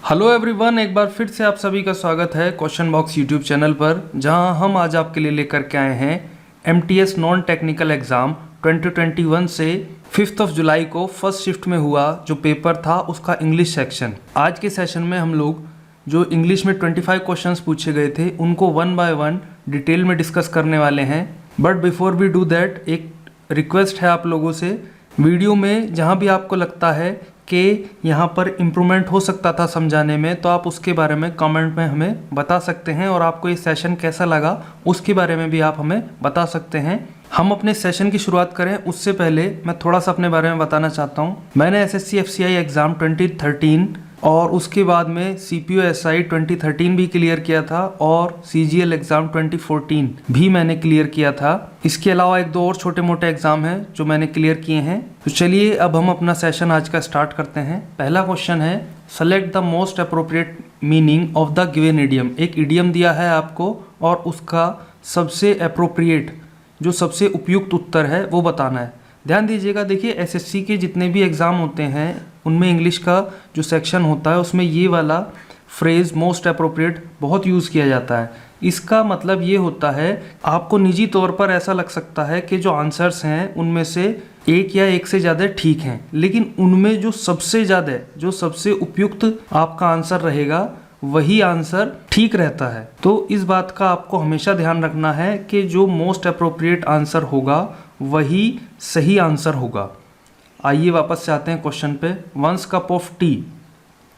Hello everyone, एक बार फिर से आप सभी का स्वागत है क्वेश्चन बॉक्स यूट्यूब चैनल पर, जहां हम आज आपके लिए लेकर के आए हैं एमटीएस नॉन टेक्निकल एग्ज़ाम 2021 से 5 जुलाई को फर्स्ट शिफ्ट में हुआ जो पेपर था उसका इंग्लिश सेक्शन। आज के सेशन में हम लोग जो इंग्लिश में 25 क्वेश्चंस पूछे गए थे उनको वन बाय वन डिटेल में डिस्कस करने वाले हैं। But before we do that, एक रिक्वेस्ट है आप लोगों से, वीडियो में जहाँ भी आपको लगता है कि यहाँ पर इम्प्रूवमेंट हो सकता था समझाने में, तो आप उसके बारे में कमेंट में हमें बता सकते हैं। और आपको ये सेशन कैसा लगा उसके बारे में भी आप हमें बता सकते हैं। हम अपने सेशन की शुरुआत करें उससे पहले मैं थोड़ा सा अपने बारे में बताना चाहता हूँ। मैंने एसएससी एफसीआई एग्ज़ाम 2013 और उसके बाद में सीपीओ एसआई 2013 भी क्लियर किया था और सीजीएल एग्ज़ाम 2014 भी मैंने क्लियर किया था। इसके अलावा एक दो और छोटे मोटे एग्ज़ाम हैं जो मैंने क्लियर किए हैं। तो चलिए अब हम अपना सेशन आज का स्टार्ट करते हैं। पहला क्वेश्चन है, select the most appropriate meaning of the given idiom. एक इडियम दिया है आपको और उसका सबसे अप्रोप्रिएट जो सबसे उपयुक्त उत्तर है वो बताना है। ध्यान दीजिएगा, देखिए एसएससी के जितने भी एग्ज़ाम होते हैं उनमें इंग्लिश का जो सेक्शन होता है उसमें ये वाला फ्रेज़ मोस्ट अप्रोप्रिएट बहुत यूज़ किया जाता है। इसका मतलब ये होता है, आपको निजी तौर पर ऐसा लग सकता है कि जो आंसर्स हैं उनमें से एक या एक से ज़्यादा ठीक हैं, लेकिन उनमें जो सबसे ज़्यादा जो सबसे उपयुक्त आपका आंसर रहेगा वही आंसर ठीक रहता है। तो इस बात का आपको हमेशा ध्यान रखना है कि जो मोस्ट अप्रोप्रिएट आंसर होगा वही सही आंसर होगा। आइए वापस से आते हैं क्वेश्चन पे। वंस कप ऑफ टी,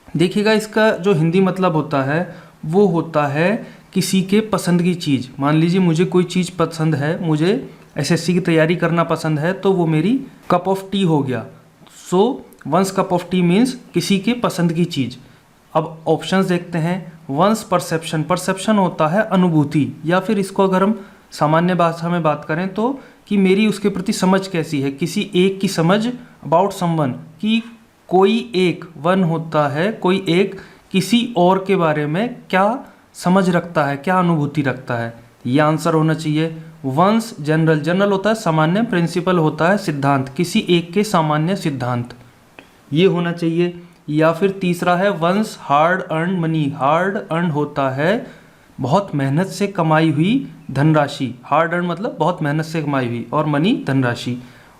देखिएगा इसका जो हिंदी मतलब होता है वो होता है किसी के पसंद की चीज़। मान लीजिए मुझे कोई चीज़ पसंद है, मुझे एसएससी की तैयारी करना पसंद है, तो वो मेरी कप ऑफ टी हो गया। So one's cup of tea means किसी के पसंद की चीज़। अब ऑप्शंस देखते हैं। वंस परसेप्शन, परसेप्शन होता है अनुभूति, या फिर इसको अगर हम सामान्य भाषा में बात करें तो कि मेरी उसके प्रति समझ कैसी है, किसी एक की समझ अबाउट समवन, कि कोई एक, वन होता है कोई एक किसी और के बारे में क्या समझ रखता है, क्या अनुभूति रखता है, ये आंसर होना चाहिए। वंस जनरल, जनरल होता है सामान्य, प्रिंसिपल होता है सिद्धांत, किसी एक के सामान्य सिद्धांत, ये होना चाहिए। या फिर तीसरा है one's hard earn money, hard earn होता है बहुत मेहनत से कमाई हुई धनराशि, हार्ड अर्न मतलब बहुत मेहनत से कमाई हुई, और मनी धनराशि।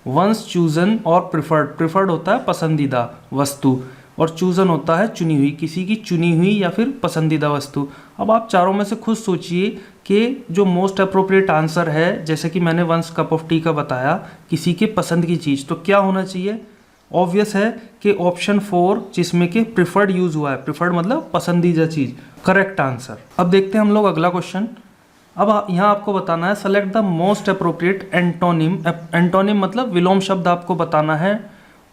वंस चूजन और प्रिफर्ड, प्रिफर्ड होता है पसंदीदा वस्तु और चूजन होता है चुनी हुई, किसी की चुनी हुई या फिर पसंदीदा वस्तु। अब आप चारों में से खुद सोचिए कि जो मोस्ट अप्रोप्रिएट आंसर है, जैसे कि मैंने वंस कप ऑफ टी का बताया, किसी के पसंद की चीज़, तो क्या होना चाहिए? ऑब्वियस है कि ऑप्शन 4 जिसमें कि प्रिफर्ड यूज हुआ है, प्रिफर्ड मतलब पसंदीदा चीज़, करेक्ट आंसर। अब देखते हैं हम लोग अगला क्वेश्चन। अब यहाँ आपको बताना है select the most appropriate antonym. Antonym मतलब विलोम शब्द आपको बताना है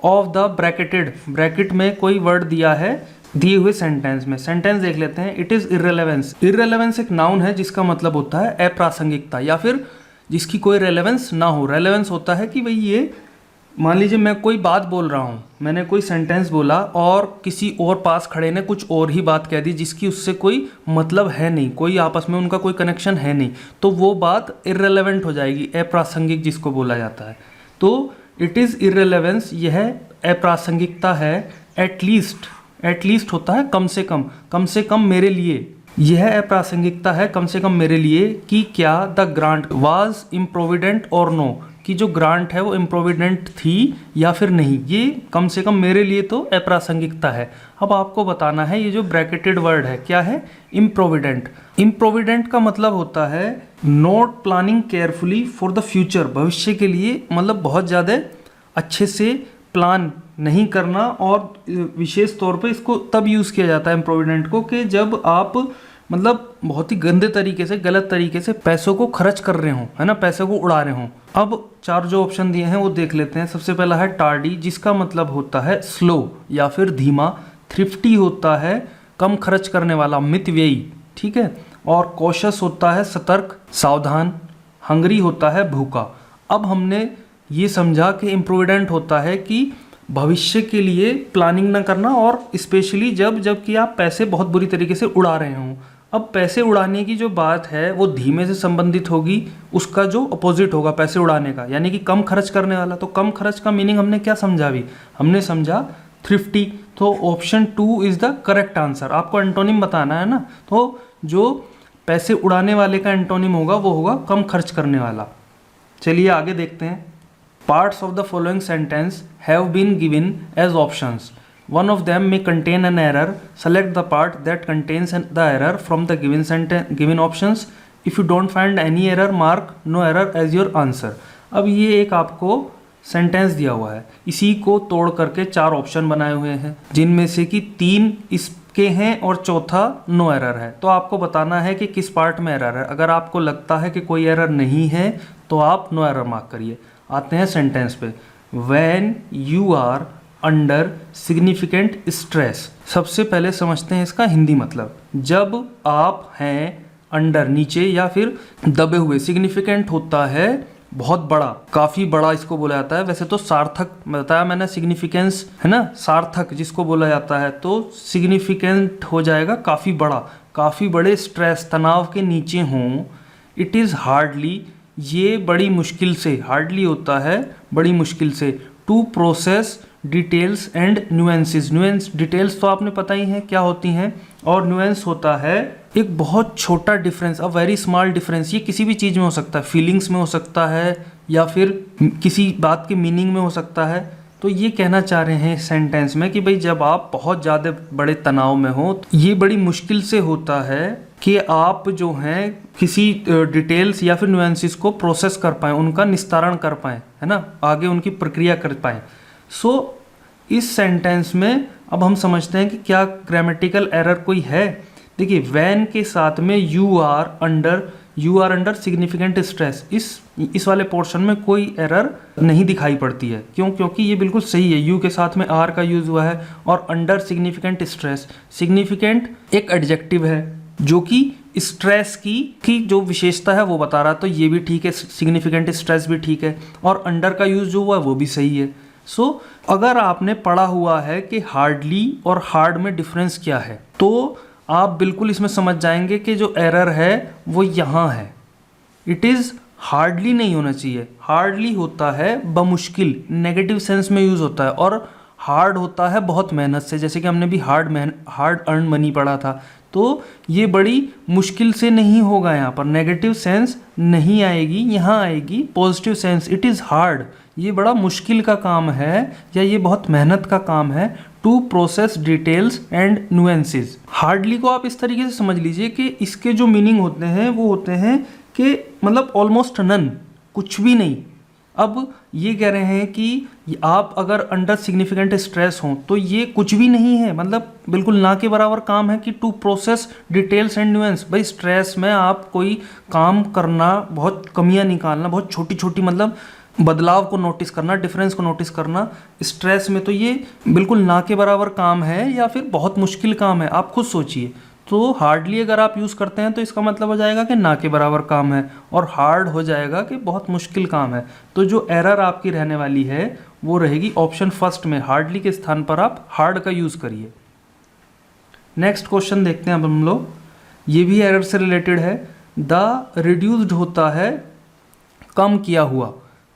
ऑफ द ब्रैकेटेड, ब्रैकेट में कोई वर्ड दिया है दिए हुए सेंटेंस में। सेंटेंस देख लेते हैं। इट इज़ इररेलेवेंस, इररेलेवेंस एक नाउन है जिसका मतलब होता है अप्रासंगिकता या फिर जिसकी कोई रेलेवेंस ना हो। रेलेवेंस होता है कि भाई ये, मान लीजिए मैं कोई बात बोल रहा हूँ, मैंने कोई सेंटेंस बोला और किसी और पास खड़े ने कुछ और ही बात कह दी जिसकी उससे कोई मतलब है नहीं, कोई आपस में उनका कोई कनेक्शन है नहीं, तो वो बात इररेलेवेंट हो जाएगी, अप्रासंगिक जिसको बोला जाता है। तो इट इज़ इररेलेवेंस, यह अप्रासंगिकता है। एटलीस्ट, एटलीस्ट होता है कम से कम मेरे लिए, यह अप्रासंगिकता है कम से कम मेरे लिए। कि क्या द ग्रांट वाज इम्प्रोविडेंट और नो, कि जो ग्रांट है वो इम्प्रोविडेंट थी या फिर नहीं, ये कम से कम मेरे लिए तो अप्रासंगिकता है। अब आपको बताना है ये जो ब्रैकेटेड वर्ड है क्या है? इम्प्रोविडेंट। इम्प्रोविडेंट का मतलब होता है not planning carefully for the future, भविष्य के लिए मतलब बहुत ज़्यादा अच्छे से प्लान नहीं करना। और विशेष तौर पे इसको तब यूज़ किया जाता है इम्प्रोविडेंट को कि जब आप मतलब बहुत ही गंदे तरीके से, गलत तरीके से पैसों को खर्च कर रहे हो, है ना, पैसों को उड़ा रहे हो। अब चार जो ऑप्शन दिए हैं वो देख लेते हैं। सबसे पहला है टार्डी, जिसका मतलब होता है स्लो या फिर धीमा। थ्रिफ्टी होता है कम खर्च करने वाला, मितव्ययी, ठीक है। और कॉशस होता है सतर्क, सावधान। हंगरी होता है भूखा। अब हमने ये समझा कि इम्प्रोविडेंट होता है कि भविष्य के लिए प्लानिंग ना करना, और स्पेशली जबकि आप पैसे बहुत बुरी तरीके से उड़ा रहे हों। अब पैसे उड़ाने की जो बात है वो धीमे से संबंधित होगी, उसका जो अपोजिट होगा पैसे उड़ाने का, यानी कि कम खर्च करने वाला। तो कम खर्च का मीनिंग हमने क्या समझा? भी हमने समझा थ्रिफ्टी। तो option 2 is the correct answer. आपको एंटोनिम बताना है ना, तो जो पैसे उड़ाने वाले का एंटोनिम होगा वो होगा कम खर्च करने वाला। चलिए आगे देखते हैं। Parts of the following sentence have been given as options, one of them may contain an error, select the part that contains the error from the given options, if you don't find any error mark no error as your answer। अब ये एक आपको sentence दिया हुआ है, इसी को तोड़ करके 4 ऑप्शन बनाए हुए हैं, जिनमें से कि 3 इसके हैं और चौथा नो एरर है। तो आपको बताना है कि किस पार्ट में एरर है। अगर आपको लगता है कि कोई एरर नहीं है तो आप नो एरर मार्क करिए। आते हैं सेंटेंस पे। When you are under significant stress. सबसे पहले समझते हैं इसका हिंदी मतलब। जब आप हैं अंडर नीचे या फिर दबे हुए, सिग्निफिकेंट होता है बहुत बड़ा, काफ़ी बड़ा इसको बोला जाता है। वैसे तो सार्थक बताया मैंने, सिग्निफिकेंस है ना, सार्थक जिसको बोला जाता है, तो सिग्निफिकेंट हो जाएगा काफ़ी बड़ा, काफ़ी बड़े स्ट्रेस तनाव के नीचे हों। इट इज़ हार्डली, ये बड़ी मुश्किल से, हार्डली होता है बड़ी मुश्किल से, to process details and nuances. Nuance, details तो आपने पता ही है क्या होती हैं, और न्यूएंस होता है एक बहुत छोटा difference, a very small difference. ये किसी भी चीज़ में हो सकता है, फीलिंग्स में हो सकता है या फिर किसी बात के मीनिंग में हो सकता है। तो ये कहना चाह रहे हैं सेंटेंस में कि भाई जब आप बहुत ज़्यादा बड़े तनाव में हो तो ये बड़ी मुश्किल से होता है कि आप जो हैं किसी डिटेल्स या फिर न्यूएंसेस को प्रोसेस कर पाएँ, उनका निस्तारण कर पाएँ, है ना, आगे उनकी प्रक्रिया कर पाएँ। सो इस सेंटेंस में अब हम समझते हैं कि क्या ग्रामेटिकल एरर कोई है। देखिए, वैन के साथ में you are under significant stress, इस वाले पोर्शन में कोई एरर नहीं दिखाई पड़ती है। क्यों? क्योंकि ये बिल्कुल सही है। यू के साथ में आर का यूज हुआ है और अंडर सिग्निफिकेंट स्ट्रेस। सिग्निफिकेंट एक एडजेक्टिव है जो कि स्ट्रेस की जो विशेषता है वो बता रहा है, तो ये भी ठीक है, सिग्निफिकेंट स्ट्रेस भी ठीक है, और अंडर का यूज जो हुआ है वो भी सही है। सो अगर आपने पढ़ा हुआ है कि हार्डली और हार्ड में डिफरेंस क्या है, तो आप बिल्कुल इसमें समझ जाएंगे कि जो एरर है वो यहाँ है। इट इज़ हार्डली नहीं होना चाहिए। हार्डली होता है बमुश्किल, नेगेटिव सेंस में यूज़ होता है, और हार्ड होता है बहुत मेहनत से, जैसे कि हमने भी हार्ड अर्न मनी पढ़ा था। तो ये बड़ी मुश्किल से नहीं होगा, यहाँ पर नेगेटिव सेंस नहीं आएगी, यहाँ आएगी positive sense. It is hard, ये बड़ा मुश्किल का काम है या ये बहुत मेहनत का काम है to process details and nuances. Hardly को आप इस तरीके से समझ लीजिए कि इसके जो मीनिंग होते हैं वो होते हैं कि मतलब ऑलमोस्ट नन, कुछ भी नहीं। अब ये कह रहे हैं कि आप अगर अंडर सिग्निफिकेंट स्ट्रेस हो तो ये कुछ भी नहीं है, मतलब बिल्कुल ना के बराबर काम है कि to process details and nuance. भाई स्ट्रेस में आप कोई काम करना, बहुत कमियां निकालना, बहुत छोटी छोटी मतलब बदलाव को नोटिस करना, डिफरेंस को नोटिस करना, स्ट्रेस में तो ये बिल्कुल ना के बराबर काम है या फिर बहुत मुश्किल काम है। आप खुद सोचिए। तो हार्डली अगर आप यूज़ करते हैं तो इसका मतलब हो जाएगा कि ना के बराबर काम है, और हार्ड हो जाएगा कि बहुत मुश्किल काम है। तो जो एरर आपकी रहने वाली है वो रहेगी ऑप्शन फर्स्ट में, हार्डली के स्थान पर आप हार्ड का यूज़ करिए। नेक्स्ट क्वेश्चन देखते हैं अब हम लोग। ये भी एरर से रिलेटेड है। द रिड्यूस्ड होता है कम किया हुआ,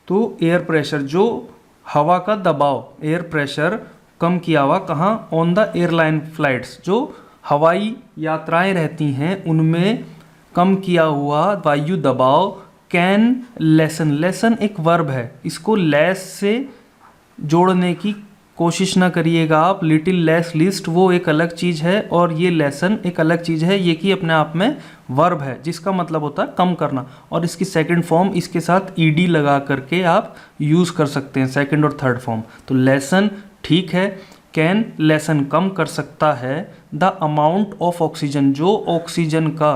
तो एयर प्रेशर, जो हवा का दबाव, एयर प्रेशर कम किया हुआ कहाँ? ऑन द एयरलाइन फ्लाइट्स, जो हवाई यात्राएं रहती हैं उनमें कम किया हुआ वायु दबाव। कैन लेसन, लेसन एक वर्ब है, इसको लेस से जोड़ने की कोशिश ना करिएगा आप। लिटिल लेस लिस्ट वो एक अलग चीज़ है और ये लेसन एक अलग चीज़ है। ये कि अपने आप में वर्ब है जिसका मतलब होता है कम करना, और इसकी सेकंड फॉर्म इसके साथ ईडी लगा करके आप यूज़ कर सकते हैं, सेकंड और थर्ड फॉर्म। तो लेसन ठीक है। कैन लेसन कम कर सकता है द अमाउंट ऑफ ऑक्सीजन, जो ऑक्सीजन का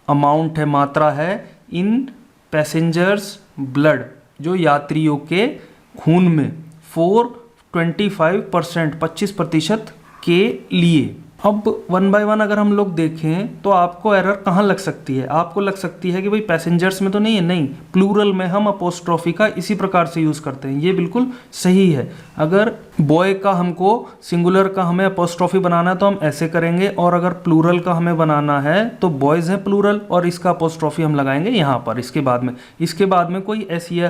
अमाउंट है, मात्रा है, इन पैसेंजर्स ब्लड, जो यात्रियों के खून में, 25% 25% के लिए। अब वन बाय वन अगर हम लोग देखें तो आपको एरर कहाँ लग सकती है? आपको लग सकती है कि भाई पैसेंजर्स में तो नहीं है, नहीं, प्लूरल में हम अपोस्ट्रोफी का इसी प्रकार से यूज़ करते हैं, ये बिल्कुल सही है। अगर बॉय का हमको सिंगुलर का हमें अपोस्ट्रोफी बनाना है तो हम ऐसे करेंगे, और अगर प्लूरल का हमें बनाना है तो बॉयज़ है प्लूरल और इसका अपोस्ट्रोफी हम लगाएंगे यहाँ पर, इसके बाद में कोई ऐसी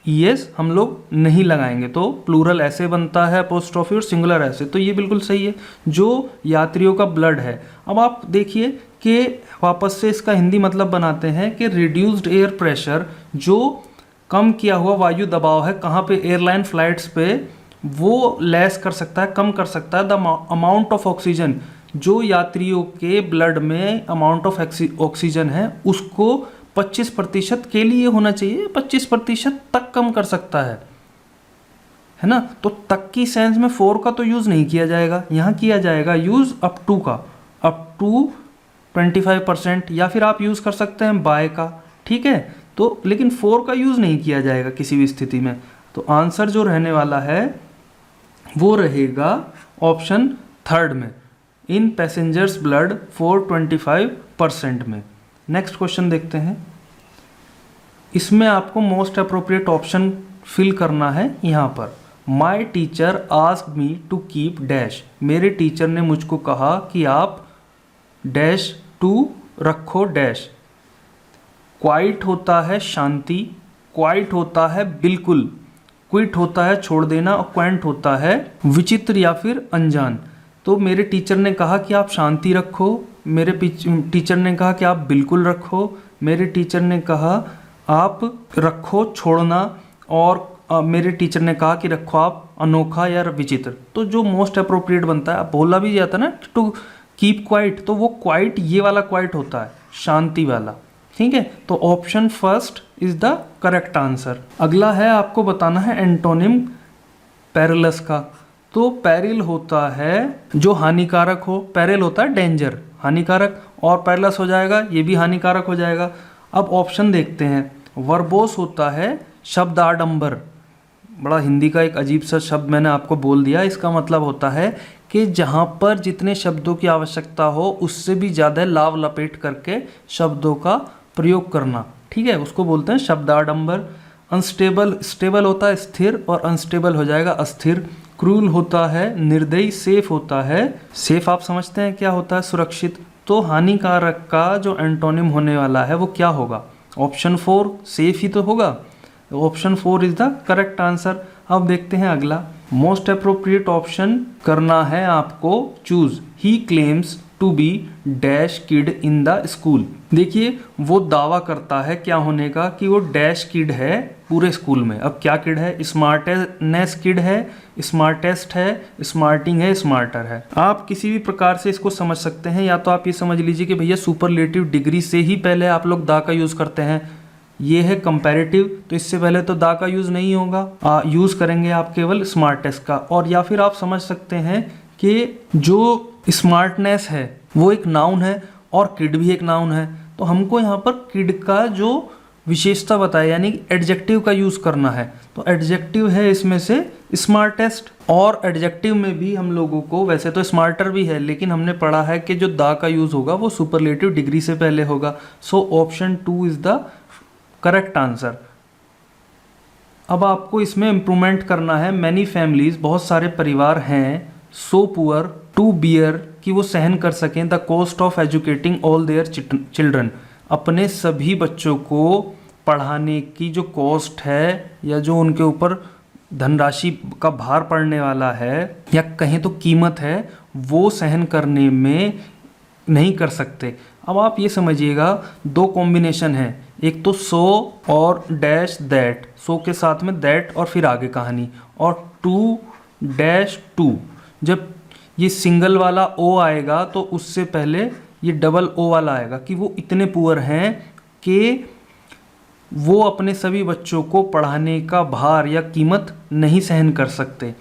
ईएस हम लोग नहीं लगाएंगे, तो प्लूरल ऐसे बनता है अपोस्ट्रोफी और सिंगुलर ऐसे, तो ये बिल्कुल सही है। जो यात्रियों का ब्लड है, अब आप देखिए कि वापस से इसका हिंदी मतलब बनाते हैं कि रिड्यूस्ड एयर प्रेशर, जो कम किया हुआ वायु दबाव है कहाँ पे, एयरलाइन फ्लाइट्स पे, वो लेस कर सकता है, कम कर सकता है द अमाउंट ऑफ ऑक्सीजन, जो यात्रियों के ब्लड में अमाउंट ऑफ ऑक्सीजन है उसको 25% के लिए होना चाहिए, 25% तक कम कर सकता है ना। तो तक की सेंस में फोर का तो यूज़ नहीं किया जाएगा, यहाँ किया जाएगा यूज़ अप टू का, अप टू 25%, या फिर आप यूज़ कर सकते हैं बाय का, ठीक है। तो लेकिन फोर का यूज़ नहीं किया जाएगा किसी भी स्थिति में। तो आंसर जो रहने वाला है वो रहेगा ऑप्शन थर्ड में, इन पैसेंजर्स ब्लड 425% में। नेक्स्ट क्वेश्चन देखते हैं। इसमें आपको मोस्ट अप्रोप्रिएट ऑप्शन फिल करना है यहाँ पर। My teacher asked me to keep dash, मेरे टीचर ने मुझको कहा कि आप डैश टू रखो डैश। क्वाइट होता है शांति, क्वाइट होता है बिल्कुल, क्विट होता है छोड़ देना, और क्वेंट होता है विचित्र या फिर अनजान। तो मेरे टीचर ने कहा कि आप शांति रखो, मेरे टीचर ने कहा कि आप बिल्कुल रखो, मेरे टीचर ने कहा आप रखो छोड़ना, और मेरे टीचर ने कहा कि रखो आप अनोखा या विचित्र। तो जो मोस्ट अप्रोप्रिएट बनता है, बोला भी जाता है ना टू कीप क्वाइट, तो वो क्वाइट ये वाला क्वाइट होता है, शांति वाला, ठीक है। तो option first is the correct answer. अगला है आपको बताना है एंटोनिम पेरिलस का। तो पेरिल होता है जो हानिकारक हो, पेरिल होता है डेंजर, हानिकारक, और पेरिलस हो जाएगा ये भी हानिकारक हो जाएगा। अब ऑप्शन देखते हैं। वर्बोस होता है शब्द आडंबर, बड़ा हिंदी का एक अजीब सा शब्द मैंने आपको बोल दिया, इसका मतलब होता है कि जहाँ पर जितने शब्दों की आवश्यकता हो उससे भी ज़्यादा लाव लपेट करके शब्दों का प्रयोग करना, ठीक है, उसको बोलते हैं शब्दाडंबर। अनस्टेबल, स्टेबल होता है स्थिर, और अनस्टेबल हो जाएगा अस्थिर। क्रूल होता है निर्दयी। सेफ होता है, सेफ आप समझते हैं क्या होता है, सुरक्षित। तो हानिकारक का जो एंटोनिम होने वाला है वो क्या होगा, ऑप्शन 4 सेफ ही तो होगा। Option 4 is the correct answer. अब देखते हैं अगला। मोस्ट अप्रोप्रिएट ऑप्शन करना है आपको choose. He claims to be dash kid in the school. देखिए वो दावा करता है क्या होने का, कि वो डैश किड है पूरे स्कूल में। अब क्या किड है, स्मार्टनेस किड है, स्मार्टेस्ट है, स्मार्टिंग है, स्मार्टर है। आप किसी भी प्रकार से इसको समझ सकते हैं, या तो आप ये समझ लीजिए कि भैया सुपरलेटिव डिग्री से ही पहले आप लोग दा का यूज़ करते हैं, ये है कंपैरेटिव, तो इससे पहले तो दा का यूज़ नहीं होगा, यूज़ करेंगे आप केवल स्मार्टेस्ट का। और या फिर आप समझ सकते हैं कि जो स्मार्टनेस है वो एक नाउन है और किड भी एक नाउन है, तो हमको यहाँ पर किड का जो विशेषता बताया यानी एडजेक्टिव का यूज़ करना है। तो एडजेक्टिव है इसमें से स्मार्टेस्ट, और एडजेक्टिव में भी हम लोगों को, वैसे तो स्मार्टर भी है लेकिन हमने पढ़ा है कि जो दा का यूज़ होगा वो सुपरलेटिव डिग्री से पहले होगा। So option 2 is the correct answer. अब आपको इसमें इम्प्रूवमेंट करना है। मैनी फैमिलीज, बहुत सारे परिवार हैं, सो पुअर टू बियर, कि वो सहन कर सकें the cost of educating all their children, अपने सभी बच्चों को पढ़ाने की जो कॉस्ट है या जो उनके ऊपर धनराशि का भार पड़ने वाला है या कहें तो कीमत है, वो सहन करने में नहीं कर सकते। अब आप ये समझिएगा दो कॉम्बिनेशन है, एक तो सो और डैश दैट, सो के साथ में दैट और फिर आगे कहानी, और टू डैश टू। जब ये सिंगल वाला ओ आएगा तो उससे पहले ये डबल ओ वाला आएगा कि वो इतने पुअर हैं कि वो अपने सभी बच्चों को पढ़ाने का भार या कीमत नहीं सहन कर सकते।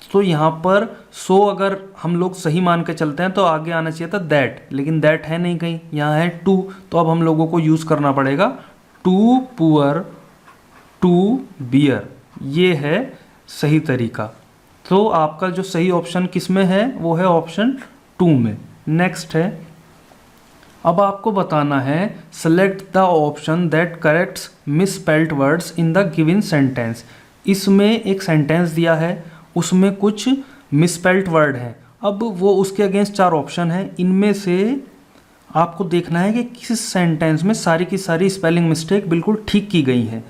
तो यहाँ पर सो अगर हम लोग सही मान के चलते हैं तो आगे आना चाहिए था दैट, लेकिन दैट है नहीं कहीं, यहाँ है टू। तो अब हम लोगों को यूज़ करना पड़ेगा टू पुअर टू बियर, ये है सही तरीका। तो आपका जो सही ऑप्शन किस में है वो है ऑप्शन 2 में। नेक्स्ट है, अब आपको बताना है select the option that corrects misspelled words in the given sentence. इसमें एक सेंटेंस दिया है, उसमें कुछ मिसस्पेल्ड वर्ड हैं। अब वो उसके अगेंस्ट 4 ऑप्शन हैं, इनमें से आपको देखना है कि किस सेंटेंस में सारी की सारी स्पेलिंग मिस्टेक बिल्कुल ठीक की गई हैं।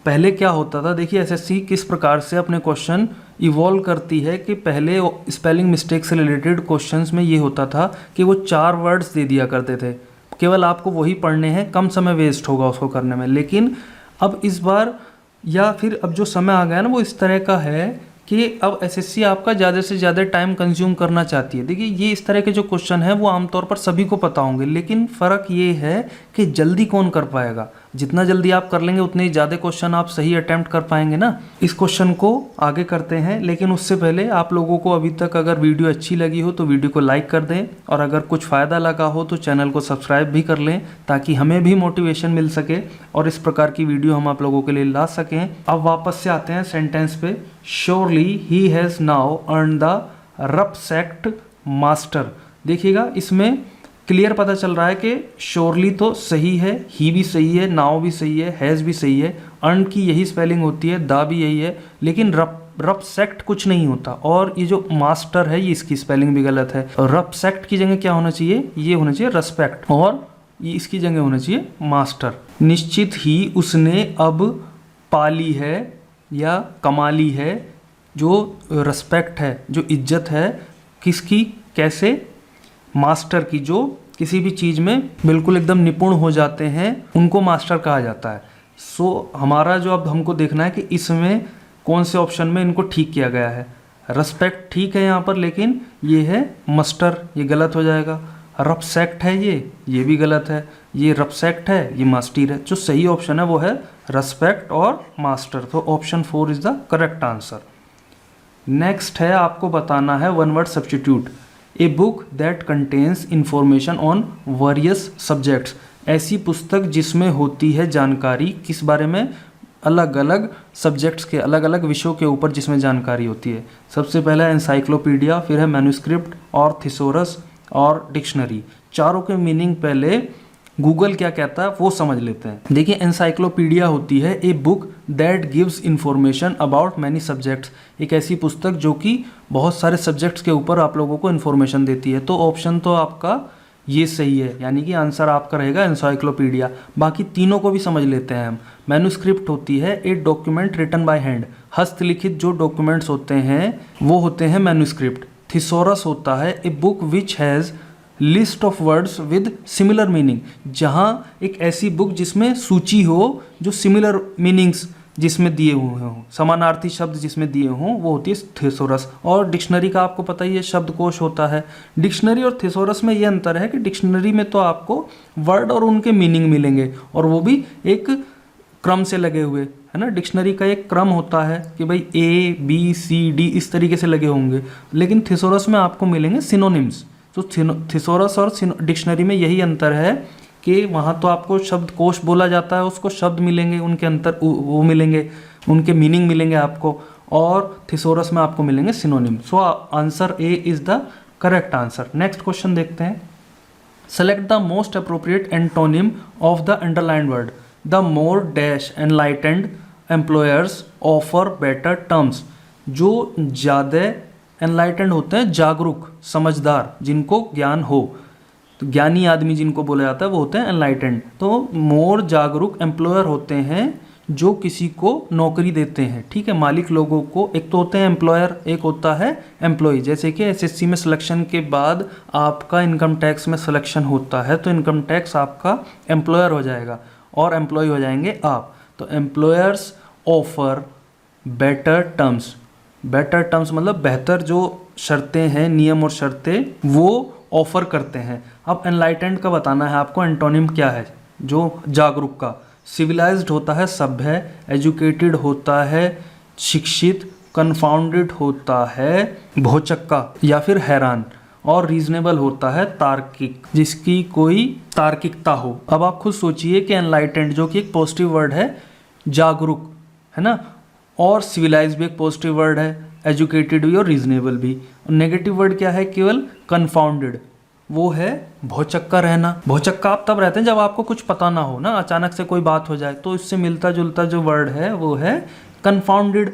पहले क्या होता था, देखिए एसएससी किस प्रकार से अपने क्वेश्चन इवॉल्व करती है कि पहले स्पेलिंग मिस्टेक से रिलेटेड क्वेश्चंस में ये होता था कि वो 4 वर्ड्स दे दिया करते थे, केवल आपको वही पढ़ने हैं, कम समय वेस्ट होगा उसको करने में। लेकिन अब इस बार या फिर अब जो समय आ गया ना वो इस तरह का है कि अब एसएससी आपका ज़्यादा से ज़्यादा टाइम कंज्यूम करना चाहती है। देखिए ये इस तरह के जो क्वेश्चन हैं वो आमतौर पर सभी को पता होंगे, लेकिन फ़र्क ये है कि जल्दी कौन कर पाएगा। जितना जल्दी आप कर लेंगे उतने ही ज़्यादा क्वेश्चन आप सही अटैम्प्ट कर पाएंगे ना। इस क्वेश्चन को आगे करते हैं, लेकिन उससे पहले आप लोगों को अभी तक अगर वीडियो अच्छी लगी हो तो वीडियो को लाइक कर दें, और अगर कुछ फ़ायदा लगा हो तो चैनल को सब्सक्राइब भी कर लें, ताकि हमें भी मोटिवेशन मिल सके और इस प्रकार की वीडियो हम आप लोगों के लिए ला सकें। अब वापस से आते हैं सेंटेंस पे। Surely he has now earn the respect master. देखिएगा इसमें क्लियर पता चल रहा है कि श्योरली तो सही है, ही भी सही है, नाउ भी सही है, हैज़ भी सही है, अर्न की यही स्पेलिंग होती है, दा भी यही है, लेकिन रपसेक्ट कुछ नहीं होता। और ये जो मास्टर है ये इसकी स्पेलिंग भी गलत है। रपसेक्ट की जगह क्या होना चाहिए, ये होना चाहिए रेस्पेक्ट, और ये इसकी जगह होना चाहिए मास्टर। निश्चित ही उसने अब पाली है या कमाली है, जो रेस्पेक्ट है, जो इज्जत है, किसकी, कैसे, मास्टर की, जो किसी भी चीज़ में बिल्कुल एकदम निपुण हो जाते हैं उनको मास्टर कहा जाता है। सो हमारा जो अब हमको देखना है कि इसमें कौन से ऑप्शन में इनको ठीक किया गया है। रेस्पेक्ट ठीक है यहाँ पर, लेकिन ये है मास्टर, ये गलत हो जाएगा। रपसेक्ट है ये भी गलत है। ये रपसेक्ट है, ये मास्टर है। जो सही ऑप्शन है वो है रेस्पेक्ट और मास्टर। तो option 4 is the correct answer. Next है, आपको बताना है one word substitute. A book that contains information on various subjects. ऐसी पुस्तक जिसमें होती है जानकारी किस बारे में, अलग अलग सब्जेक्ट्स के, अलग अलग विषयों के ऊपर जिसमें जानकारी होती है। सबसे पहला एनसाइक्लोपीडिया, फिर है मैन्युस्क्रिप्ट और थिसोरस और डिक्शनरी। चारों के मीनिंग पहले गूगल क्या कहता है वो समझ लेते हैं। देखिए एनसाइक्लोपीडिया होती है a book that gives information about many subjects. एक ऐसी पुस्तक जो कि बहुत सारे सब्जेक्ट्स के ऊपर आप लोगों को इन्फॉर्मेशन देती है। तो ऑप्शन तो आपका ये सही है, यानी कि आंसर आपका रहेगा एनसाइक्लोपीडिया। बाकी तीनों को भी समझ लेते हैं हम। मैन्युस्क्रिप्ट होती है a document written by hand. हस्तलिखित जो डॉक्यूमेंट्स होते हैं वो होते हैं मैन्युस्क्रिप्ट। थिसोरस होता है a book which has list of words with similar meaning. जहाँ एक ऐसी बुक जिसमें सूची हो जो सिमिलर मीनिंग्स जिसमें दिए हुए हों, समानार्थी शब्द जिसमें दिए हों, वो होती है थिसोरस। और डिक्शनरी का आपको पता ही है, शब्दकोश होता है। डिक्शनरी और थिसोरस में ये अंतर है कि डिक्शनरी में तो आपको वर्ड और उनके मीनिंग मिलेंगे, और वो भी एक क्रम से लगे हुए, है ना। डिक्शनरी का एक क्रम होता है कि भाई ABCD इस तरीके से लगे होंगे, लेकिन थिसोरस में आपको मिलेंगे सिनोनिम्स। तो थिसोरस और डिक्शनरी में यही अंतर है कि वहाँ तो आपको शब्दकोश बोला जाता है, उसको शब्द मिलेंगे, उनके अंतर वो मिलेंगे, उनके मीनिंग मिलेंगे आपको, और थिसोरस में आपको मिलेंगे synonym. So answer A is the correct answer. Next question देखते हैं। Select the most appropriate antonym of the underlined word. The more dash enlightened employers offer better terms. जो ज़्यादा एनलाइटेंड होते हैं, जागरूक, समझदार, जिनको ज्ञान हो, तो ज्ञानी आदमी जिनको बोला जाता है वो होते हैं एनलाइटेंड। तो मोर जागरूक एम्प्लॉयर होते हैं जो किसी को नौकरी देते हैं, ठीक है, मालिक लोगों को। एक तो होते हैं एम्प्लॉयर, एक होता है एम्प्लॉय। जैसे कि एसएससी में सिलेक्शन के बाद आपका इनकम टैक्स में सिलेक्शन होता है, तो इनकम टैक्स आपका एम्प्लॉयर हो जाएगा और एम्प्लॉय हो जाएंगे आप। तो employers offer better terms. Better terms मतलब बेहतर जो शर्तें हैं, नियम और शर्तें वो ऑफर करते हैं। अब एनलाइटेंड का बताना है आपको एंटोनिम क्या है। जो जागरूक का, सिविलाइज्ड होता है सभ्य, एजुकेटेड होता है शिक्षित, कन्फाउंडेड होता है भौचक्का या फिर हैरान, और रीजनेबल होता है तार्किक, जिसकी कोई तार्किकता हो। अब आप खुद सोचिए कि एनलाइटेंड जो कि एक पॉजिटिव वर्ड है, जागरूक है ना, और सिविलाइज भी एक पॉजिटिव वर्ड है, एजुकेटेड भी और रीजनेबल भी। नेगेटिव वर्ड क्या है, केवल कन्फाउंडेड, वो है भौचक्का रहना। भौचक्का आप तब रहते हैं जब आपको कुछ पता ना हो ना, अचानक से कोई बात हो जाए, तो इससे मिलता जुलता जो वर्ड है वो है confounded.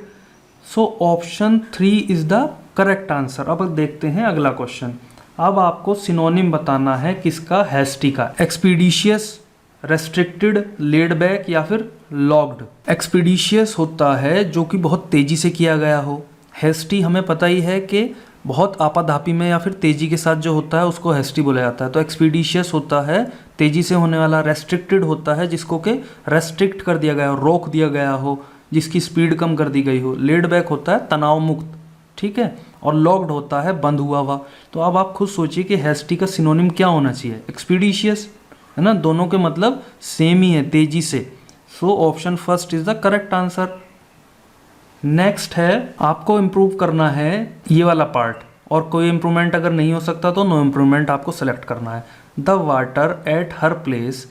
So option 3 is the correct answer. अब देखते हैं अगला क्वेश्चन। अब आपको सिनोनिम बताना है किसका, हैस्टी का। एक्सपीडिशियस, रेस्ट्रिक्टेड, लेड बैक या फिर लॉक्ड। एक्सपीडिशियस होता है जो कि बहुत तेजी से किया गया हो। हेस्टी हमें पता ही है कि बहुत आपाधापी में या फिर तेजी के साथ जो होता है उसको हेस्टी बोला जाता है। तो एक्सपीडिशियस होता है तेजी से होने वाला। रेस्ट्रिक्टेड होता है जिसको कि रेस्ट्रिक्ट कर दिया गया हो, रोक दिया गया हो, जिसकी स्पीड कम कर दी गई हो। लेड बैक होता है तनाव मुक्त, ठीक है। और लॉक्ड होता है बंद हुआ हुआ। तो अब आप खुद सोचिए कि हेस्टी का सिनोनिम क्या होना चाहिए। एक्सपीडिशियस, है ना, दोनों के मतलब सेम ही है, तेजी से। So option first is the correct answer. Next है, आपको इम्प्रूव करना है ये वाला पार्ट, और कोई इम्प्रूवमेंट अगर नहीं हो सकता तो नो इम्प्रूवमेंट आपको सेलेक्ट करना है। The water at her place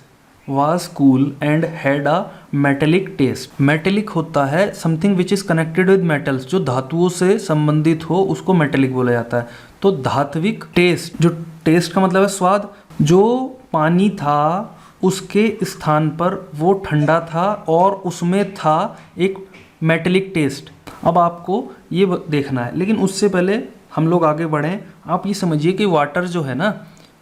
was cool and had a metallic taste। Metallic होता है something which is connected with metals, जो धातुओं से संबंधित हो उसको मेटेलिक बोला जाता है। तो धात्विक टेस्ट, जो टेस्ट का मतलब है स्वाद, जो पानी था उसके स्थान पर वो ठंडा था और उसमें था एक मेटेलिक टेस्ट। अब आपको ये देखना है, लेकिन उससे पहले हम लोग आगे बढ़ें। आप ये समझिए कि वाटर जो है ना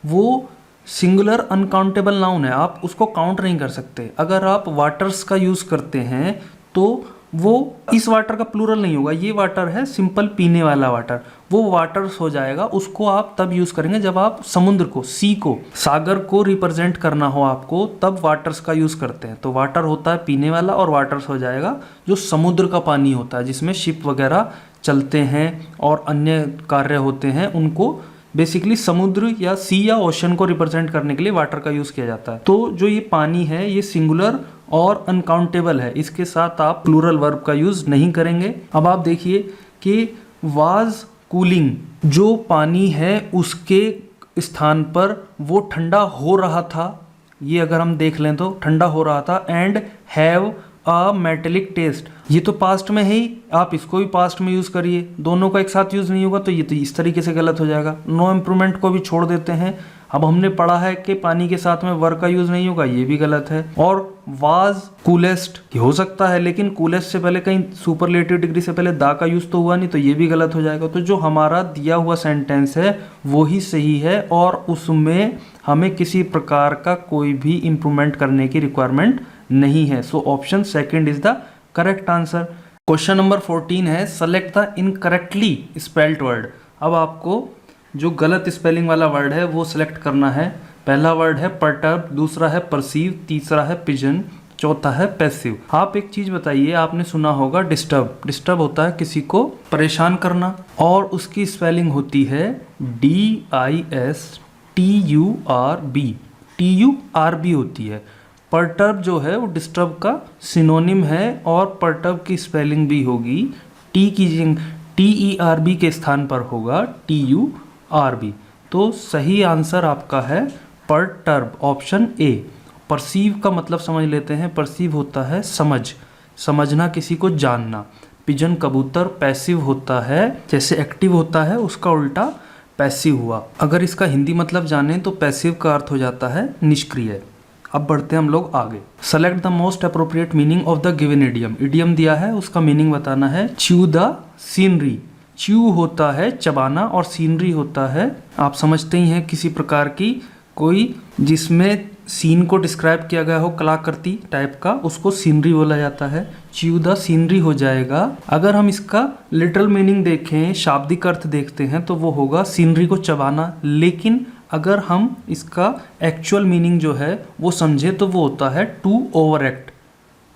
वो सिंगुलर अनकाउंटेबल नाउन है, आप उसको काउंट नहीं कर सकते। अगर आप वाटर्स का यूज़ करते हैं तो वो इस वाटर का प्लूरल नहीं होगा। ये वाटर है सिंपल पीने वाला वाटर, वो वाटर्स हो जाएगा। उसको आप तब यूज़ करेंगे जब आप समुद्र को, सी को, सागर को रिप्रेजेंट करना हो आपको, तब वाटर्स का यूज़ करते हैं। तो वाटर होता है पीने वाला और वाटर्स हो जाएगा जो समुद्र का पानी होता है, जिसमें शिप वगैरह चलते हैं और अन्य कार्य होते हैं, उनको बेसिकली समुद्र या सी या ओशन को रिप्रेजेंट करने के लिए वाटर का यूज़ किया जाता है। तो जो ये पानी है ये सिंगुलर और अनकाउंटेबल है, इसके साथ आप प्लूरल वर्ब का यूज़ नहीं करेंगे। अब आप देखिए कि वाज कूलिंग, जो पानी है उसके स्थान पर वो ठंडा हो रहा था, ये अगर हम देख लें तो ठंडा हो रहा था। And have a metallic taste, ये तो पास्ट में है ही, आप इसको भी पास्ट में यूज़ करिए, दोनों का एक साथ यूज़ नहीं होगा तो ये तो इस तरीके से गलत हो जाएगा। नो इम्प्रूवमेंट को भी छोड़ देते हैं। अब हमने पढ़ा है कि पानी के साथ में वर्ब का यूज़ नहीं होगा, ये भी गलत है। और वाज कूलेस्ट हो सकता है, लेकिन कूलेस्ट से पहले कहीं सुपरलेटिव डिग्री से पहले दा का यूज़ तो हुआ नहीं, तो ये भी गलत हो जाएगा। तो जो हमारा दिया हुआ सेंटेंस है वो ही सही है और उसमें हमें किसी प्रकार का कोई भी इम्प्रूवमेंट करने की रिक्वायरमेंट नहीं है। So option second is the correct answer. Question number 14 है, select the incorrectly spelled word. अब आपको जो गलत स्पेलिंग वाला वर्ड है वो सिलेक्ट करना है। पहला वर्ड है परटर्ब, दूसरा है परसीव, तीसरा है पिजन, चौथा है पैसिव। आप एक चीज बताइए, आपने सुना होगा डिस्टर्ब। डिस्टर्ब होता है किसी को परेशान करना और उसकी स्पेलिंग होती है DISTURB। TURB होती है। परटर्ब जो है वो डिस्टर्ब का सिनोनिम है और परटर्ब की स्पेलिंग भी होगी TERB के स्थान पर होगा TURB। तो सही आंसर आपका है परटर्ब, ऑप्शन ए। परसीव का मतलब समझ लेते हैं। परसीव होता है समझ, समझना, किसी को जानना। पिजन कबूतर पैसिव होता है, जैसे एक्टिव होता है उसका उल्टा पैसिव हुआ। अगर इसका हिंदी मतलब जाने तो पैसिव का अर्थ हो जाता है निष्क्रिय। अब बढ़ते हैं हम लोग आगे। Select the most appropriate meaning of the given idiom. Idiom दिया है, उसका मीनिंग बताना है। Chew the scenery. च्यू होता है चबाना और सीनरी होता है, आप समझते ही हैं, किसी प्रकार की कोई जिसमें सीन को डिस्क्राइब किया गया हो, कलाकृति टाइप का, उसको सीनरी बोला जाता है। च्यू द सीनरी हो जाएगा। अगर हम इसका लिटरल मीनिंग देखें, शाब्दिक अर्थ देखते हैं, तो वो होगा सीनरी को चबाना। लेकिन अगर हम इसका एक्चुअल मीनिंग जो है वो समझे तो वो होता है टू ओवर एक्ट,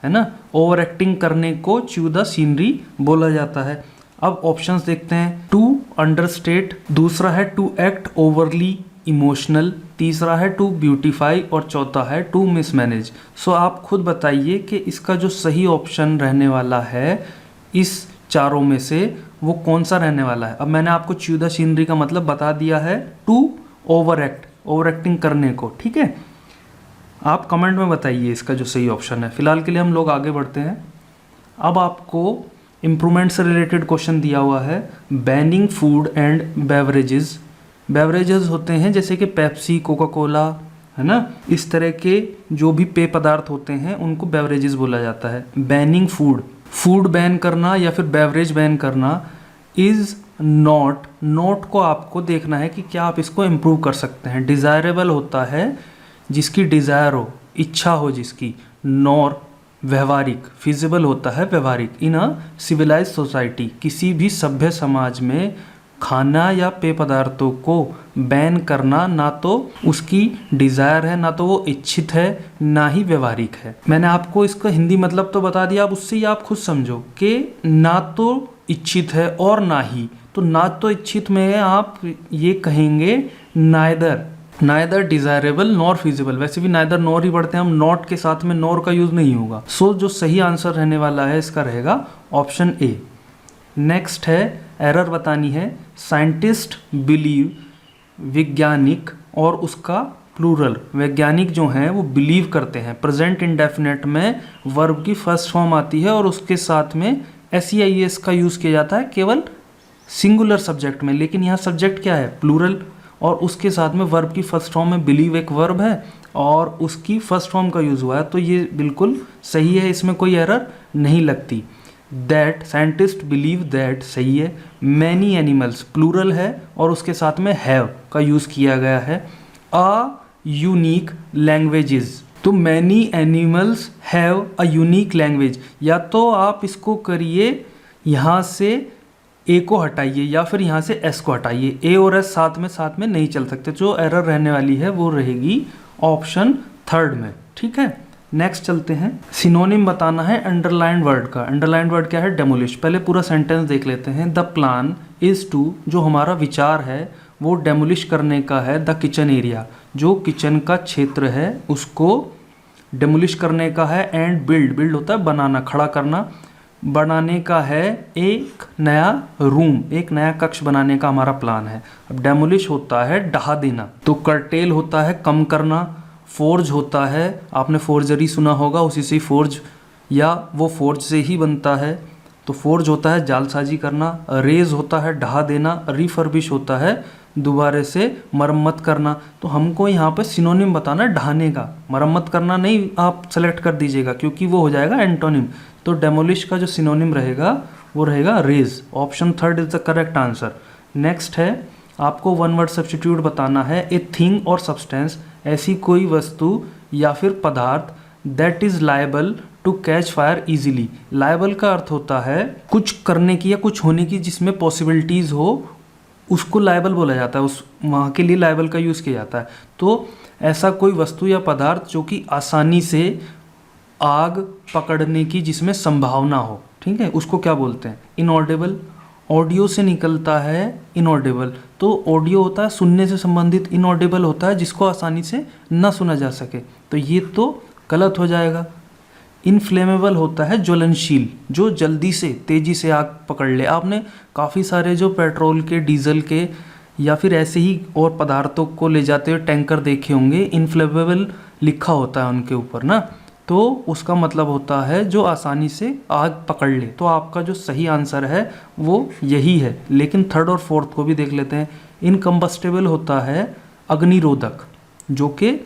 है ना। ओवर एक्टिंग करने को च्यू द सीनरी बोला जाता है। अब ऑप्शंस देखते हैं। टू अंडरस्टेट, दूसरा है टू एक्ट ओवरली इमोशनल, तीसरा है टू ब्यूटीफाई और चौथा है टू मिसमैनेज। सो आप खुद बताइए कि इसका जो सही ऑप्शन रहने वाला है इस चारों में से वो कौन सा रहने वाला है। अब मैंने आपको च्यू द सीनरी का मतलब बता दिया है, to over act, over acting करने को, ठीक है। आप कमेंट में बताइए इसका जो सही ऑप्शन है। फिलहाल के लिए हम लोग आगे बढ़ते हैं। अब आपको इम्प्रूवमेंट से रिलेटेड क्वेश्चन दिया हुआ है। Banning food and beverages. Beverages होते हैं जैसे कि पेप्सी, कोका कोला, है ना, इस तरह के जो भी पेय पदार्थ होते हैं उनको बेवरेजेस बोला जाता है। बैनिंग फूड, फूड बैन करना या फिर बेवरेज बैन करना इज नॉट, नॉट को आपको देखना है कि क्या आप इसको इम्प्रूव कर सकते हैं। डिज़ायरेबल होता है जिसकी डिज़ायर हो, इच्छा हो जिसकी, नॉर व्यवहारिक, फिजिबल होता है व्यवहारिक, इन अ सिविलाइज सोसाइटी, किसी भी सभ्य समाज में खाना या पेय पदार्थों को बैन करना ना तो उसकी डिज़ायर है, ना तो वो इच्छित है, ना ही व्यवहारिक है। मैंने आपको इसका हिंदी मतलब तो बता दिया, अब उससे ही आप खुद समझो कि ना तो इच्छित है और ना ही, तो ना तो इच्छित में आप ये कहेंगे नाइदर डिजायरेबल नॉर फिजिबल। वैसे भी नाइदर नॉर ही पढ़ते हैं हम, नॉट के साथ में नॉर का यूज नहीं होगा। सो जो सही आंसर रहने वाला है इसका रहेगा ऑप्शन ए। नेक्स्ट है, एरर बतानी है। साइंटिस्ट बिलीव, वैज्ञानिक और उसका प्लूरल, वैज्ञानिक जो हैं वो बिलीव करते हैं, प्रेजेंट इंडेफिनेट में वर्ब की फर्स्ट फॉर्म आती है और उसके साथ में SEIS का यूज़ किया जाता है केवल सिंगुलर सब्जेक्ट में, लेकिन यहाँ सब्जेक्ट क्या है, प्लूरल, और उसके साथ में वर्ब की फर्स्ट फॉर्म में बिलीव एक वर्ब है और उसकी फर्स्ट फॉर्म का यूज़ हुआ है, तो ये बिल्कुल सही है, इसमें कोई एरर नहीं लगती। दैट, साइंटिस्ट बिलीव दैट सही है। मैनी एनिमल्स प्लूरल है और उसके साथ में हैव का यूज़ किया गया है। अ यूनिक लैंग्वेजेस, तो many animals have a unique language, या तो आप इसको करिए यहाँ से ए को हटाइए या फिर यहाँ से एस को हटाइए, ए और एस साथ में नहीं चल सकते। जो एरर रहने वाली है वो रहेगी ऑप्शन थर्ड में, ठीक है। नेक्स्ट चलते हैं, सिनोनिम बताना है अंडरलाइंड वर्ड का। अंडरलाइंड वर्ड क्या है, डेमोलिश। पहले पूरा सेंटेंस देख लेते हैं। द प्लान इज़ टू, जो हमारा विचार है वो डेमोलिश करने का है द किचन एरिया, जो किचन का क्षेत्र है उसको डेमोलिश करने का है। एंड बिल्ड होता है बनाना, खड़ा करना, बनाने का है एक नया रूम, एक नया कक्ष बनाने का हमारा प्लान है। अब डेमोलिश होता है ढहा देना, तो कर्टेल होता है कम करना, फोर्ज होता है, आपने फोर्जरी सुना होगा, उसी से फोर्ज या वो फोर्ज से ही बनता है, तो फोर्ज होता है जालसाजी करना। रेज होता है ढहा देना, रिफर्बिश होता है दोबारा से मरम्मत करना। तो हमको यहाँ पे सिनोनिम बताना है ढहाने का, मरम्मत करना नहीं आप सेलेक्ट कर दीजिएगा क्योंकि वो हो जाएगा एंटोनिम। तो डेमोलिश का जो सिनोनिम रहेगा वो रहेगा rage. Option third is the correct answer. Next है, आपको वन वर्ड सब्स्टिट्यूट बताना है। ए थिंग और सब्सटेंस, ऐसी कोई वस्तु या फिर पदार्थ that is liable to catch fire easily. Liable का अर्थ होता है कुछ करने की या कुछ होने की जिसमें पॉसिबिलिटीज हो, उसको लायबल बोला जाता है, उस वहाँ के लिए लायबल का यूज़ किया जाता है। तो ऐसा कोई वस्तु या पदार्थ जो कि आसानी से आग पकड़ने की जिसमें संभावना हो, ठीक है, उसको क्या बोलते हैं, इनऑडिबल। ऑडियो से निकलता है इनऑडिबल, तो ऑडियो होता है सुनने से संबंधित, इनऑडिबल होता है जिसको आसानी से ना सुना जा सके, तो ये तो गलत हो जाएगा। इनफ्लेमेबल होता है ज्वलनशील, जो जल्दी से तेज़ी से आग पकड़ ले। आपने काफ़ी सारे जो पेट्रोल के, डीजल के या फिर ऐसे ही और पदार्थों को ले जाते हुए टैंकर देखे होंगे, इनफ्लेमेबल लिखा होता है उनके ऊपर ना, तो उसका मतलब होता है जो आसानी से आग पकड़ ले। तो आपका जो सही आंसर है वो यही है, लेकिन थर्ड और फोर्थ को भी देख लेते हैं। इनकम्बस्टेबल होता है अग्निरोधक, जो कि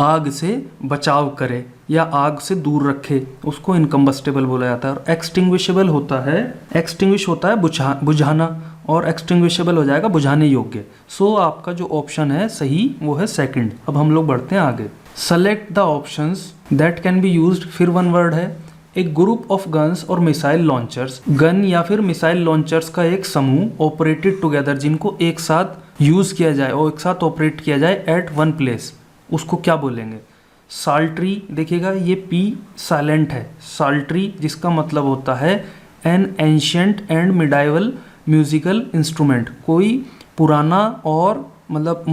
आग से बचाव करे या आग से दूर रखे, उसको इनकम्बस्टेबल बोला जाता है। और एक्सटिंग्विशेबल होता है, एक्सटिंग्विश होता है बुझाना, और एक्सटिंग्विशेबल हो जाएगा बुझाने योग्य। सो आपका जो ऑप्शन है सही वो है सेकंड। अब हम लोग बढ़ते हैं आगे। Select the options that can be used, फिर वन वर्ड है। एक ग्रुप ऑफ गन्स और मिसाइल लॉन्चर्स, गन या फिर मिसाइल लॉन्चर्स का एक समूह ऑपरेटेड टुगेदर, जिनको एक साथ यूज किया जाए और एक साथ ऑपरेट किया जाए एट वन प्लेस, उसको क्या बोलेंगे। साल्ट्री, देखिएगा ये पी साइलेंट है, साल्ट्री जिसका मतलब होता है an ancient and medieval musical instrument, कोई पुराना और मतलब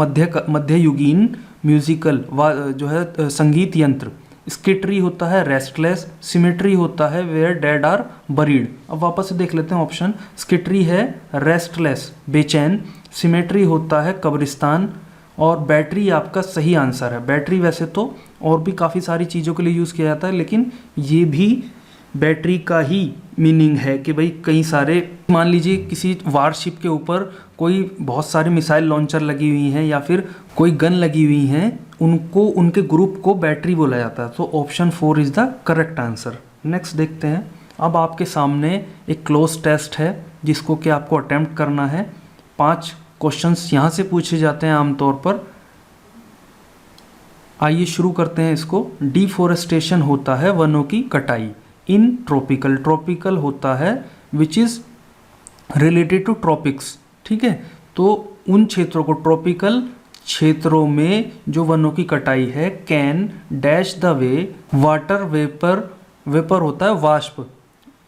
मध्ययुगीन म्यूजिकल जो है संगीत यंत्र। स्किटरी होता है रेस्टलेस, सिमेट्री होता है वेयर डेड आर बरीड। अब वापस से देख लेते हैं ऑप्शन। स्किटरी है रेस्टलेस बेचैन, सिमेट्री होता है कब्रिस्तान, और बैटरी आपका सही आंसर है। बैटरी वैसे तो और भी काफ़ी सारी चीज़ों के लिए यूज़ किया जाता है, लेकिन ये भी बैटरी का ही मीनिंग है कि भाई कई सारे, मान लीजिए किसी वारशिप के ऊपर कोई बहुत सारे मिसाइल लॉन्चर लगी हुई हैं या फिर कोई गन लगी हुई हैं, उनको, उनके ग्रुप को बैटरी बोला जाता है। तो option 4 is the correct answer. Next देखते हैं। अब आपके सामने एक क्लोज टेस्ट है जिसको कि आपको अटेम्प्ट करना है। 5 क्वेश्चंस यहाँ से पूछे जाते हैं आमतौर पर। आइए शुरू करते हैं इसको। डिफोरेस्टेशन होता है वनों की कटाई इन ट्रॉपिकल, ट्रॉपिकल होता है which is related to tropics, ठीक है। तो उन क्षेत्रों को, ट्रॉपिकल क्षेत्रों में जो वनों की कटाई है, can dash the way water vapour, vapour होता है वाष्प,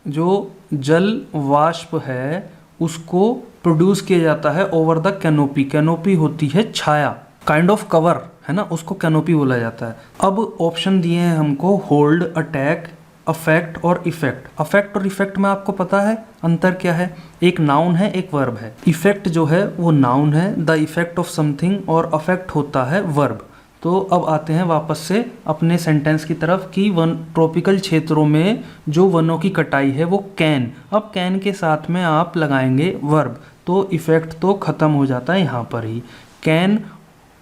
जो जल वाष्प है उसको प्रोड्यूस किया जाता है ओवर द कैनोपी, कैनोपी होती है छाया, काइंड ऑफ कवर है ना, उसको कैनोपी बोला जाता है। अब ऑप्शन दिए हैं हमको होल्ड, अटैक, अफेक्ट और इफेक्ट। अफेक्ट और इफेक्ट में आपको पता है अंतर क्या है, एक नाउन है एक वर्ब है। इफेक्ट जो है वो नाउन है, द इफेक्ट ऑफ समथिंग, और अफेक्ट होता है वर्ब। तो अब आते हैं वापस से अपने सेंटेंस की तरफ कि वन ट्रॉपिकल क्षेत्रों में जो वनों की कटाई है वो कैन, अब कैन के साथ में आप लगाएंगे वर्ब, तो इफेक्ट तो ख़त्म हो जाता है यहाँ पर ही। Can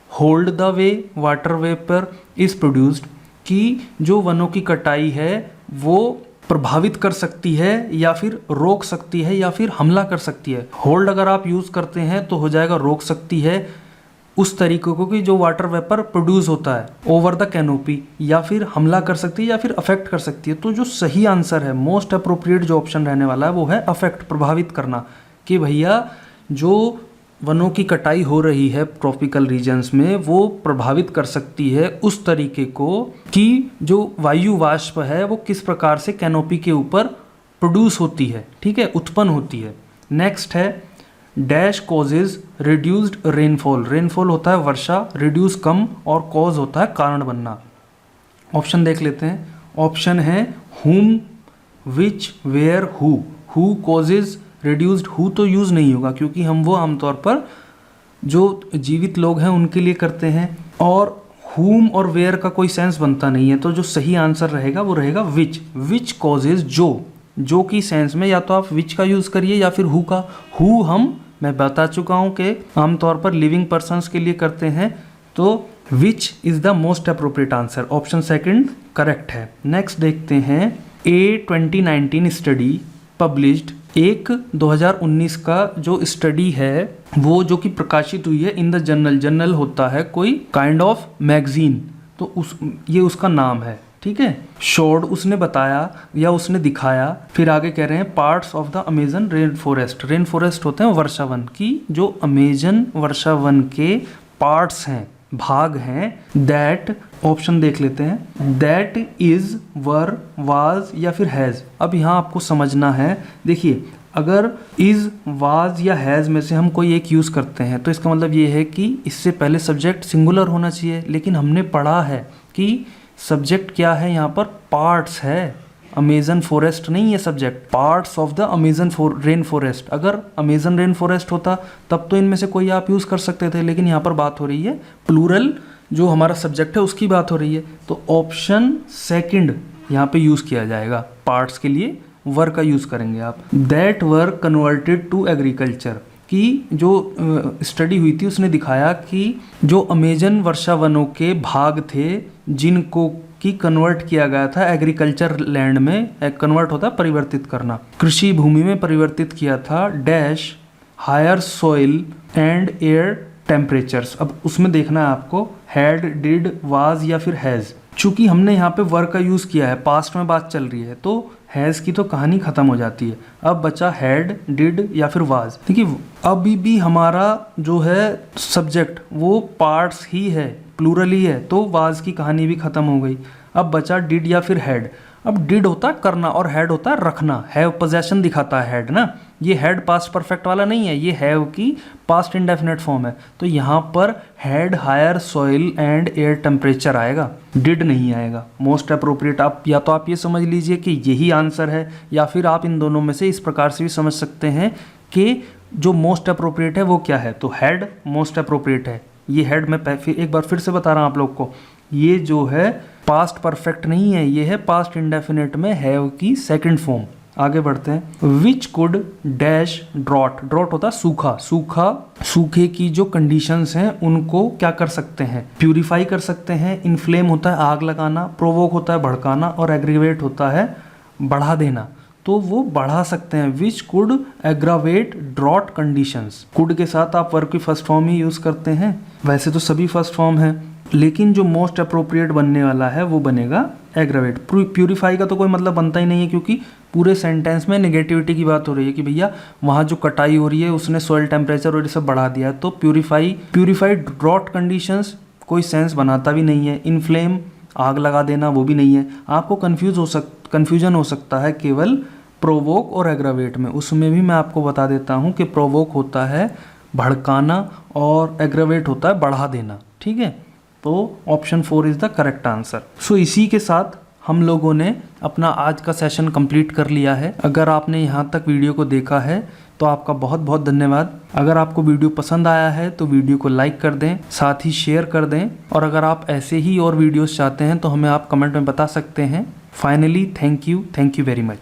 hold the way water vapour is produced, कि जो वनों की कटाई है वो प्रभावित कर सकती है या फिर रोक सकती है या फिर हमला कर सकती है। होल्ड अगर आप यूज़ करते हैं तो हो जाएगा रोक सकती है उस तरीके को कि जो वाटर वेपर प्रोड्यूस होता है ओवर द कैनोपी, या फिर हमला कर सकती है या फिर अफेक्ट कर सकती है। तो जो सही आंसर है, मोस्ट अप्रोप्रिएट जो ऑप्शन रहने वाला है वो है अफेक्ट, प्रभावित करना, कि भैया जो वनों की कटाई हो रही है ट्रॉपिकल रीजन्स में वो प्रभावित कर सकती है उस तरीके को कि जो वायु वाष्प है वो किस प्रकार से कैनोपी के ऊपर प्रोड्यूस होती है, ठीक है, उत्पन्न होती है। नेक्स्ट है dash causes reduced rainfall, rainfall होता है वर्षा, रिड्यूस कम, और कॉज होता है कारण बनना। ऑप्शन देख लेते हैं। ऑप्शन है whom, which, where, who causes reduced, who तो यूज़ नहीं होगा क्योंकि हम वो आमतौर पर जो जीवित लोग हैं उनके लिए करते हैं, और हुम और वेयर का कोई सेंस बनता नहीं है। तो जो सही आंसर रहेगा वो रहेगा विच, विच कॉजेज, जो की सेंस में या तो आप विच का यूज़ करिए या फिर हु का। हु मैं बता चुका हूँ कि आमतौर पर लिविंग पर्सन्स के लिए करते हैं, तो which is the most appropriate answer, option second correct है। नेक्स्ट देखते हैं ए 2019 स्टडी पब्लिश्ड, एक 2019 का जो स्टडी है वो जो कि प्रकाशित हुई है इन द जर्नल, जर्नल होता है कोई काइंड ऑफ मैगजीन, तो ये उसका नाम है, ठीक है। शोड उसने बताया या उसने दिखाया, फिर आगे कह रहे हैं parts of the Amazon rain forest, rain forest होते हैं वर्षा वन की, जो अमेजन वर्षा वन के पार्ट्स हैं, भाग हैं, दैट, ऑप्शन देख लेते हैं, दैट इज, वर, वाज या फिर हैज़। अब यहाँ आपको समझना है, देखिए अगर इज, वाज या हैज़ में से हम कोई एक यूज़ करते हैं तो इसका मतलब ये है कि इससे पहले सब्जेक्ट सिंगुलर होना चाहिए, लेकिन हमने पढ़ा है कि सब्जेक्ट क्या है यहाँ पर, पार्ट्स है, अमेजन फॉरेस्ट नहीं है subject, parts of the Amazon rain forest. अगर अमेजन रेन फॉरेस्ट होता तब तो इनमें से कोई आप यूज़ कर सकते थे, लेकिन यहाँ पर बात हो रही है प्लूरल, जो हमारा सब्जेक्ट है उसकी बात हो रही है, तो ऑप्शन सेकंड यहाँ पे यूज़ किया जाएगा। पार्ट्स के लिए वर का यूज़ करेंगे आप। That were converted to agriculture, की जो स्टडी हुई थी उसने दिखाया कि जो अमेजन वर्षा वनों के भाग थे जिनको की कन्वर्ट किया गया था एग्रीकल्चर लैंड में, कन्वर्ट होता है परिवर्तित करना, कृषि भूमि में परिवर्तित किया था, dash higher soil and air temperatures. अब उसमें देखना है आपको हैड, डिड, वाज या फिर हैज़। चूंकि हमने यहाँ पे वर का यूज़ किया है, पास्ट में बात चल रही है, तो हैज़ की तो कहानी ख़त्म हो जाती है। अब बचा हैड, डिड या फिर वाज। देखिए अभी भी हमारा जो है सब्जेक्ट वो पार्ट्स ही है, प्लूरल ही है, तो वाज की कहानी भी ख़त्म हो गई। अब बचा डिड या फिर हैड। अब डिड होता है करना और हैड होता है रखना, हैव पोजेशन दिखाता है हैड ना, ये हैड पास्ट परफेक्ट वाला नहीं है, ये हैव की पास्ट इंडेफिनेट फॉर्म है। तो यहाँ पर had higher soil and air temperature आएगा, डिड नहीं आएगा। मोस्ट अप्रोप्रिएट आप या तो आप ये समझ लीजिए कि यही आंसर है, या फिर आप इन दोनों में से इस प्रकार से भी समझ सकते हैं कि जो मोस्ट अप्रोप्रिएट है वो क्या है, तो हैड मोस्ट अप्रोप्रिएट है। ये हेड मैं एक बार फिर से बता रहा हूँ आप लोग को, ये जो है पास्ट परफेक्ट नहीं है, ये है पास्ट इंडेफिनिट में हैव की सेकंड फॉर्म। आगे बढ़ते हैं। Which could dash drought, drought होता है सूखा, सूखे की जो कंडीशंस हैं उनको क्या कर सकते हैं, प्यूरिफाई कर सकते हैं। इन्फ्लेम होता है आग लगाना, प्रोवोक होता है भड़काना, और एग्रीवेट होता है बढ़ा देना, तो वो बढ़ा सकते हैं। Which could aggravate drought conditions, could के साथ आप वर्ब की फर्स्ट फॉर्म ही यूज करते हैं, वैसे तो सभी फर्स्ट फॉर्म है। लेकिन जो मोस्ट अप्रोप्रिएट बनने वाला है वो बनेगा एग्रावेट। प्यूरिफाई का तो कोई मतलब बनता ही नहीं है, क्योंकि पूरे सेंटेंस में नेगेटिविटी की बात हो रही है कि भैया वहाँ जो कटाई हो रही है उसने सॉइल टेम्परेचर और ये सब बढ़ा दिया है। तो प्यूरिफाइड ड्रॉट कंडीशंस कोई सेंस बनाता भी नहीं है। इनफ्लेम आग लगा देना वो भी नहीं है। आपको कन्फ्यूजन हो सकता है केवल प्रोवोक और एग्रावेट में। उसमें भी मैं आपको बता देता हूँ कि प्रोवोक होता है भड़काना और एग्रावेट होता है बढ़ा देना। ठीक है, तो option 4 is the correct answer. So इसी के साथ हम लोगों ने अपना आज का सेशन कंप्लीट कर लिया है। अगर आपने यहाँ तक वीडियो को देखा है तो आपका बहुत बहुत धन्यवाद। अगर आपको वीडियो पसंद आया है तो वीडियो को लाइक कर दें, साथ ही शेयर कर दें, और अगर आप ऐसे ही और वीडियोस चाहते हैं तो हमें आप कमेंट में बता सकते हैं। Finally thank you very much.